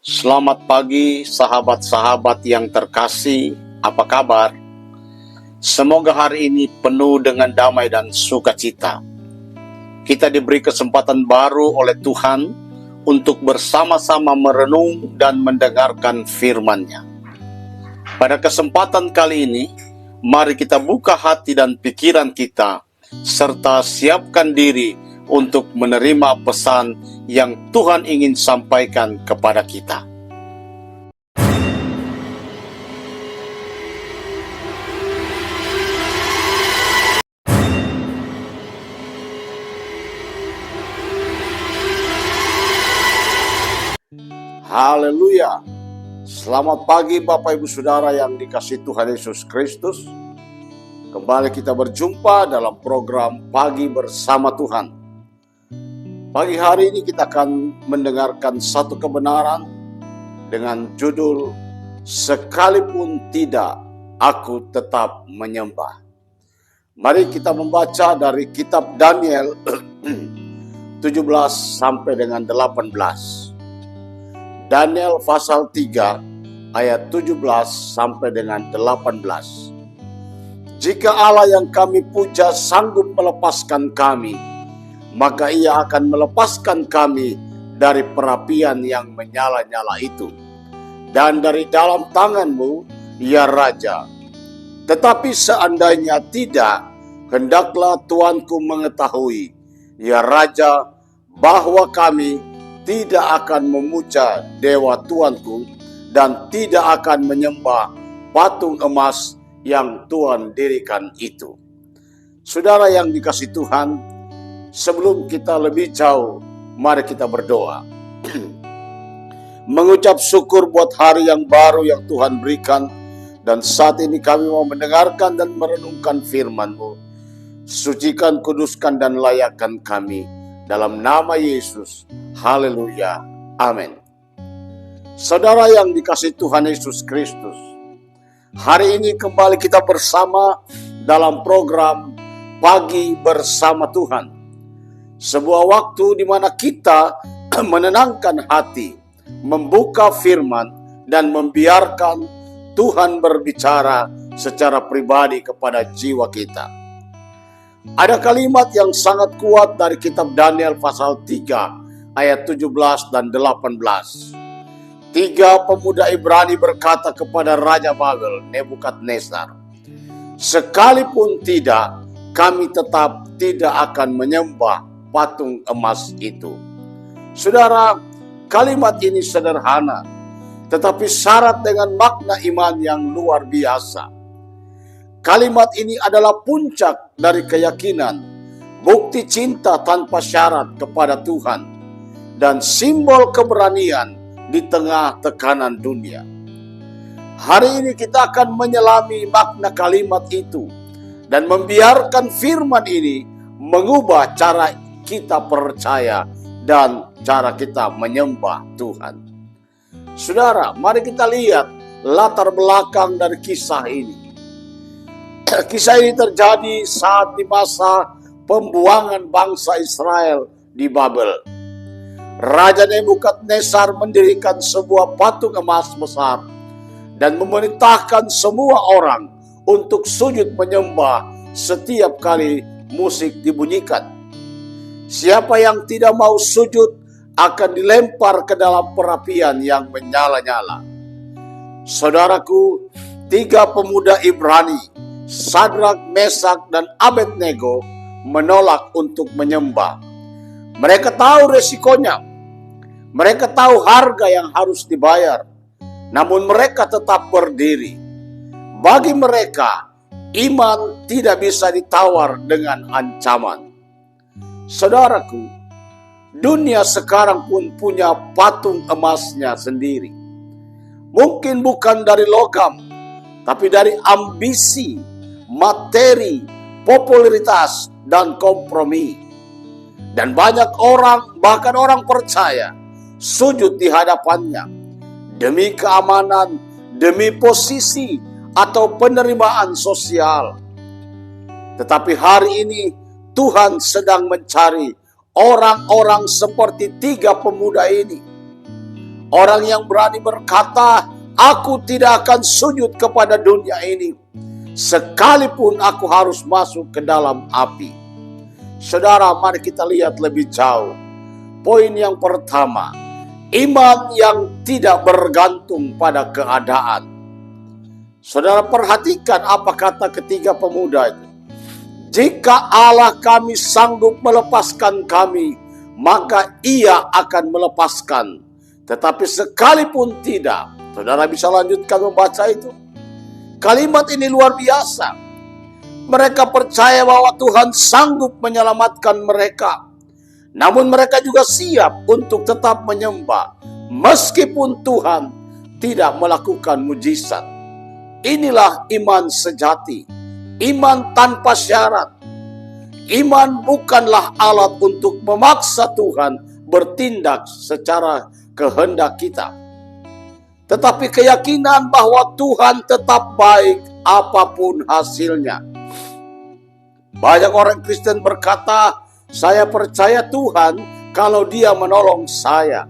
Selamat pagi sahabat-sahabat yang terkasih, apa kabar? Semoga hari ini penuh dengan damai dan sukacita. Kita diberi kesempatan baru oleh Tuhan untuk bersama-sama merenung dan mendengarkan firman-Nya. Pada kesempatan kali ini, mari kita buka hati dan pikiran kita, serta siapkan diri untuk menerima pesan yang Tuhan ingin sampaikan kepada kita. Haleluya. Selamat pagi Bapak Ibu Saudara yang dikasihi Tuhan Yesus Kristus. Kembali kita berjumpa dalam program Pagi Bersama Tuhan. Pagi hari ini kita akan mendengarkan satu kebenaran dengan judul Sekalipun Tidak, Aku Tetap Menyembah. Mari kita membaca dari kitab Daniel 17 sampai dengan 18. Daniel pasal 3 ayat 17 sampai dengan 18. Jika Allah yang kami puja sanggup melepaskan kami, maka Ia akan melepaskan kami dari perapian yang menyala-nyala itu, dan dari dalam tangan-Mu, ya Raja. Tetapi seandainya tidak, hendaklah Tuanku mengetahui, ya Raja, bahwa kami tidak akan memuja dewa Tuanku dan tidak akan menyembah patung emas yang Tuhan dirikan itu. Saudara yang dikasihi Tuhan, sebelum kita lebih jauh, mari kita berdoa. Mengucap syukur buat hari yang baru yang Tuhan berikan, dan saat ini kami mau mendengarkan dan merenungkan firman-Mu. Sucikan, kuduskan, dan layakkan kami dalam nama Yesus. Haleluya. Amin. Saudara yang dikasihi Tuhan Yesus Kristus, hari ini kembali kita bersama dalam program Pagi Bersama Tuhan. Sebuah waktu di mana kita menenangkan hati, membuka firman, dan membiarkan Tuhan berbicara secara pribadi kepada jiwa kita. Ada kalimat yang sangat kuat dari kitab Daniel pasal 3 ayat 17 dan 18. 3 pemuda Ibrani berkata kepada Raja Babel Nebukadnezar, "Sekalipun tidak, kami tetap tidak akan menyembah patung emas itu." Saudara, kalimat ini sederhana, tetapi syarat dengan makna iman yang luar biasa. Kalimat ini adalah puncak dari keyakinan, bukti cinta tanpa syarat kepada Tuhan, dan simbol keberanian di tengah tekanan dunia. Hari ini kita akan menyelami makna kalimat itu dan membiarkan firman ini mengubah cara kita percaya dan cara kita menyembah Tuhan. Saudara, mari kita lihat latar belakang dari kisah ini. Kisah ini terjadi saat di masa pembuangan bangsa Israel di Babel. Raja Nebukadnezar mendirikan sebuah patung emas besar dan memerintahkan semua orang untuk sujud menyembah setiap kali musik dibunyikan. Siapa yang tidak mau sujud akan dilempar ke dalam perapian yang menyala-nyala. Saudaraku, 3 pemuda Ibrani, Sadrak, Mesak, dan Abednego menolak untuk menyembah. Mereka tahu resikonya. Mereka tahu harga yang harus dibayar. Namun mereka tetap berdiri. Bagi mereka, iman tidak bisa ditawar dengan ancaman. Saudaraku, dunia sekarang pun punya patung emasnya sendiri. Mungkin bukan dari logam, tapi dari ambisi, materi, popularitas, dan kompromi. Dan banyak orang, bahkan orang percaya, sujud di hadapannya demi keamanan, demi posisi, atau penerimaan sosial. Tetapi hari ini Tuhan sedang mencari orang-orang seperti 3 pemuda ini. Orang yang berani berkata, aku tidak akan sujud kepada dunia ini, sekalipun aku harus masuk ke dalam api. Saudara, mari kita lihat lebih jauh. Poin yang pertama, iman yang tidak bergantung pada keadaan. Saudara, perhatikan apa kata ketiga pemuda itu. Jika Allah kami sanggup melepaskan kami, maka Ia akan melepaskan. Tetapi sekalipun tidak, saudara bisa lanjutkan membaca itu. Kalimat ini luar biasa. Mereka percaya bahwa Tuhan sanggup menyelamatkan mereka. Namun mereka juga siap untuk tetap menyembah, meskipun Tuhan tidak melakukan mujizat. Inilah iman sejati, iman tanpa syarat. Iman bukanlah alat untuk memaksa Tuhan bertindak secara kehendak kita, tetapi keyakinan bahwa Tuhan tetap baik apapun hasilnya. Banyak orang Kristen berkata, saya percaya Tuhan kalau Dia menolong saya.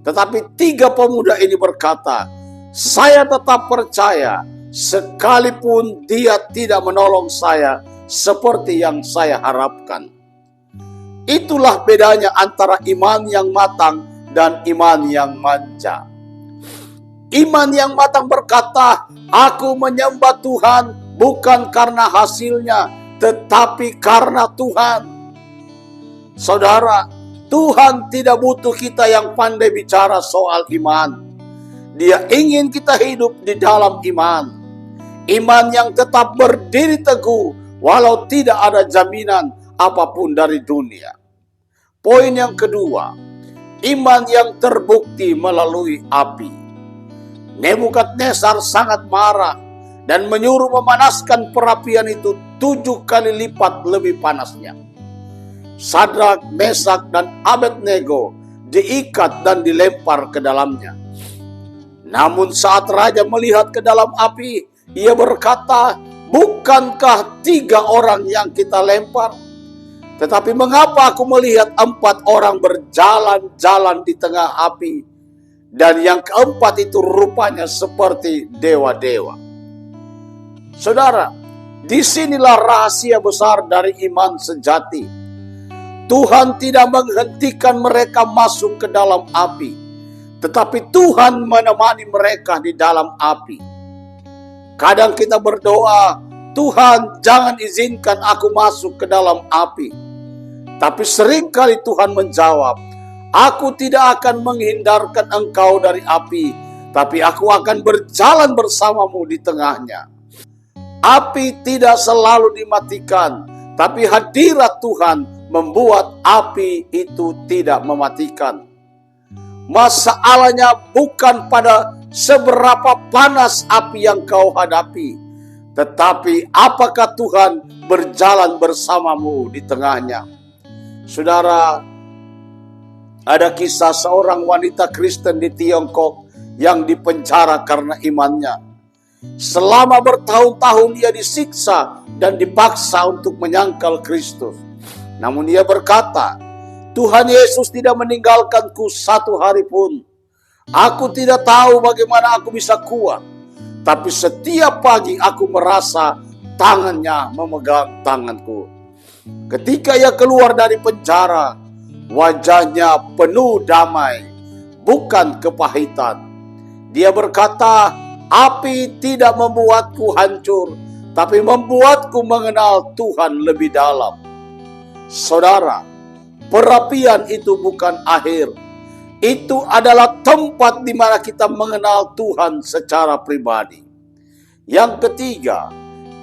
Tetapi tiga pemuda ini berkata, saya tetap percaya sekalipun Dia tidak menolong saya seperti yang saya harapkan. Itulah bedanya antara iman yang matang dan iman yang manja. Iman yang matang berkata, aku menyembah Tuhan bukan karena hasilnya, tetapi karena Tuhan. Saudara, Tuhan tidak butuh kita yang pandai bicara soal iman. Dia ingin kita hidup di dalam iman. Iman yang tetap berdiri teguh walau tidak ada jaminan apapun dari dunia. Poin yang kedua, iman yang terbukti melalui api. Nebukadnezar sangat marah dan menyuruh memanaskan perapian itu 7 kali lipat lebih panasnya. Sadrak, Mesak, dan Abednego diikat dan dilempar ke dalamnya. Namun saat raja melihat ke dalam api, ia berkata, bukankah 3 orang yang kita lempar? Tetapi mengapa aku melihat 4 orang berjalan-jalan di tengah api, dan yang keempat itu rupanya seperti dewa-dewa. Saudara, disinilah rahasia besar dari iman sejati. Tuhan tidak menghentikan mereka masuk ke dalam api, tetapi Tuhan menemani mereka di dalam api. Kadang kita berdoa, Tuhan jangan izinkan aku masuk ke dalam api. Tapi seringkali Tuhan menjawab, aku tidak akan menghindarkan engkau dari api, tapi aku akan berjalan bersamamu di tengahnya. Api tidak selalu dimatikan, tapi hadirat Tuhan membuat api itu tidak mematikan. Masalahnya bukan pada seberapa panas api yang kau hadapi, tetapi apakah Tuhan berjalan bersamamu di tengahnya. Saudara, ada kisah seorang wanita Kristen di Tiongkok yang dipenjara karena imannya. Selama bertahun-tahun ia disiksa dan dipaksa untuk menyangkal Kristus. Namun ia berkata, Tuhan Yesus tidak meninggalkanku 1 hari pun. Aku tidak tahu bagaimana aku bisa kuat, tapi setiap pagi aku merasa tangannya memegang tanganku. Ketika ia keluar dari penjara, wajahnya penuh damai, bukan kepahitan. Dia berkata, api tidak membuatku hancur, tapi membuatku mengenal Tuhan lebih dalam. Saudara, perapian itu bukan akhir. Itu adalah tempat di mana kita mengenal Tuhan secara pribadi. Yang ketiga,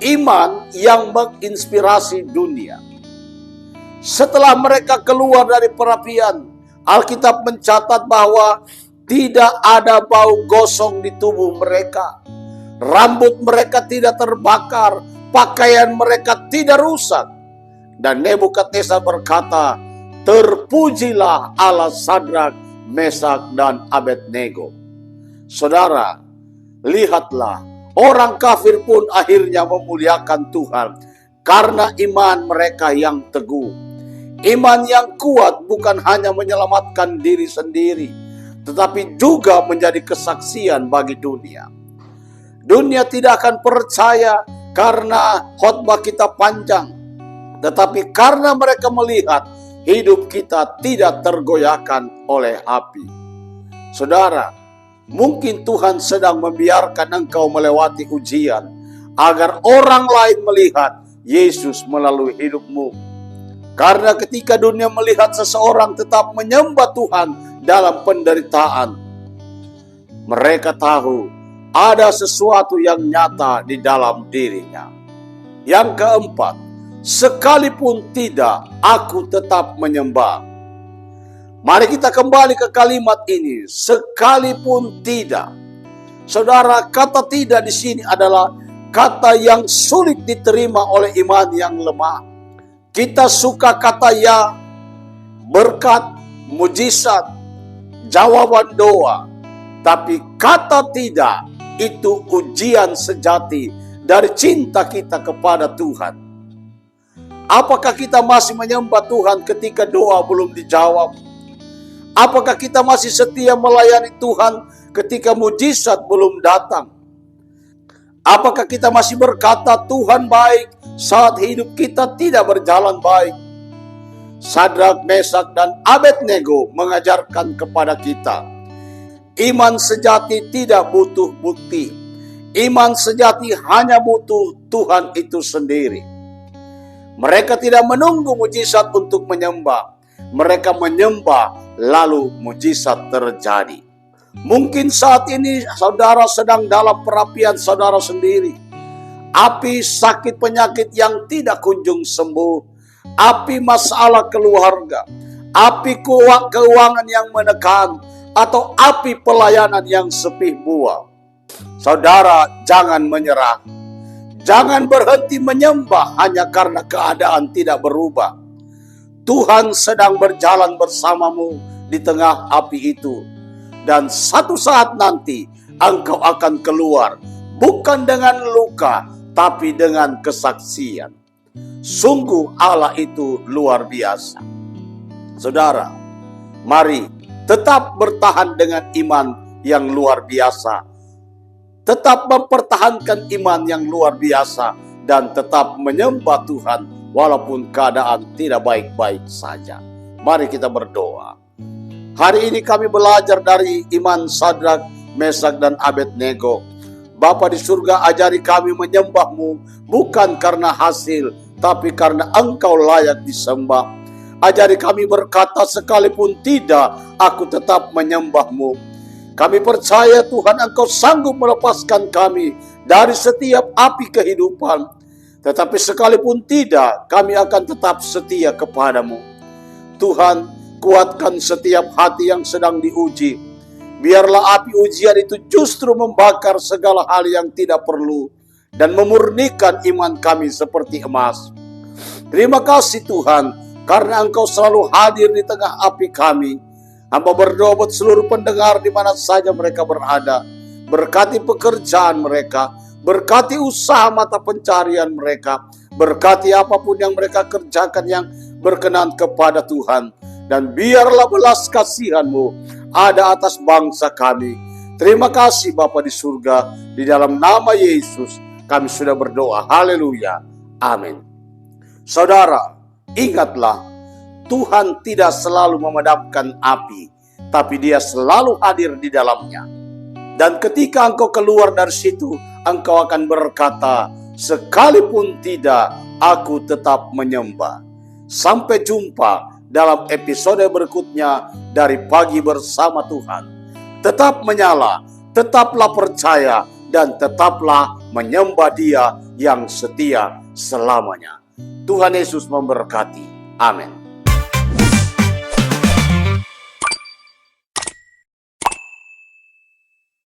iman yang menginspirasi dunia. Setelah mereka keluar dari perapian, Alkitab mencatat bahwa tidak ada bau gosong di tubuh mereka. Rambut mereka tidak terbakar, pakaian mereka tidak rusak. Dan Nebukadnezar berkata, terpujilah Allah Sadrak, Mesak, dan Abednego. Saudara, lihatlah, orang kafir pun akhirnya memuliakan Tuhan karena iman mereka yang teguh. Iman yang kuat bukan hanya menyelamatkan diri sendiri, tetapi juga menjadi kesaksian bagi dunia. Dunia tidak akan percaya karena khotbah kita panjang, tetapi karena mereka melihat hidup kita tidak tergoyahkan oleh api. Saudara, mungkin Tuhan sedang membiarkan engkau melewati ujian agar orang lain melihat Yesus melalui hidupmu. Karena ketika dunia melihat seseorang tetap menyembah Tuhan dalam penderitaan, mereka tahu ada sesuatu yang nyata di dalam dirinya. Yang keempat, sekalipun tidak, aku tetap menyembah. Mari kita kembali ke kalimat ini, sekalipun tidak. Saudara, kata tidak di sini adalah kata yang sulit diterima oleh iman yang lemah. Kita suka kata ya, berkat, mujizat, jawaban doa. Tapi kata tidak itu ujian sejati dari cinta kita kepada Tuhan. Apakah kita masih menyembah Tuhan ketika doa belum dijawab? Apakah kita masih setia melayani Tuhan ketika mujizat belum datang? Apakah kita masih berkata Tuhan baik saat hidup kita tidak berjalan baik? Sadrak, Mesak, dan Abednego mengajarkan kepada kita, iman sejati tidak butuh bukti. Iman sejati hanya butuh Tuhan itu sendiri. Mereka tidak menunggu mujizat untuk menyembah. Mereka menyembah lalu mujizat terjadi. Mungkin saat ini saudara sedang dalam perapian saudara sendiri. Api sakit penyakit yang tidak kunjung sembuh. Api masalah keluarga. Api keuangan yang menekan. Atau api pelayanan yang sepi buah. Saudara, jangan menyerah. Jangan berhenti menyembah hanya karena keadaan tidak berubah. Tuhan sedang berjalan bersamamu di tengah api itu. Dan satu saat nanti engkau akan keluar. Bukan dengan luka, tapi dengan kesaksian. Sungguh Allah itu luar biasa. Saudara, mari tetap bertahan dengan iman yang luar biasa. Tetap mempertahankan iman yang luar biasa. Dan tetap menyembah Tuhan walaupun keadaan tidak baik-baik saja. Mari kita berdoa. Hari ini kami belajar dari iman Sadrak, Mesak, dan Abednego. Bapa di surga, ajari kami menyembah-Mu bukan karena hasil, tapi karena Engkau layak disembah. Ajari kami berkata sekalipun tidak, aku tetap menyembah-Mu. Kami percaya Tuhan Engkau sanggup melepaskan kami dari setiap api kehidupan. Tetapi sekalipun tidak, kami akan tetap setia kepadamu. Tuhan, kuatkan setiap hati yang sedang diuji. Biarlah api ujian itu justru membakar segala hal yang tidak perlu. Dan memurnikan iman kami seperti emas. Terima kasih Tuhan, karena Engkau selalu hadir di tengah api kami. Hamba berdoa buat seluruh pendengar di mana saja mereka berada. Berkati pekerjaan mereka. Berkati usaha mata pencarian mereka. Berkati apapun yang mereka kerjakan yang berkenan kepada Tuhan. Dan biarlah belas kasihan-Mu ada atas bangsa kami. Terima kasih Bapa di surga. Di dalam nama Yesus kami sudah berdoa. Haleluya. Amin. Saudara, ingatlah, Tuhan tidak selalu memadamkan api, tapi Dia selalu hadir di dalamnya. Dan ketika engkau keluar dari situ, engkau akan berkata, sekalipun tidak, aku tetap menyembah. Sampai jumpa dalam episode berikutnya dari Pagi Bersama Tuhan. Tetap menyala, tetaplah percaya, dan tetaplah menyembah Dia yang setia selamanya. Tuhan Yesus memberkati. Amin.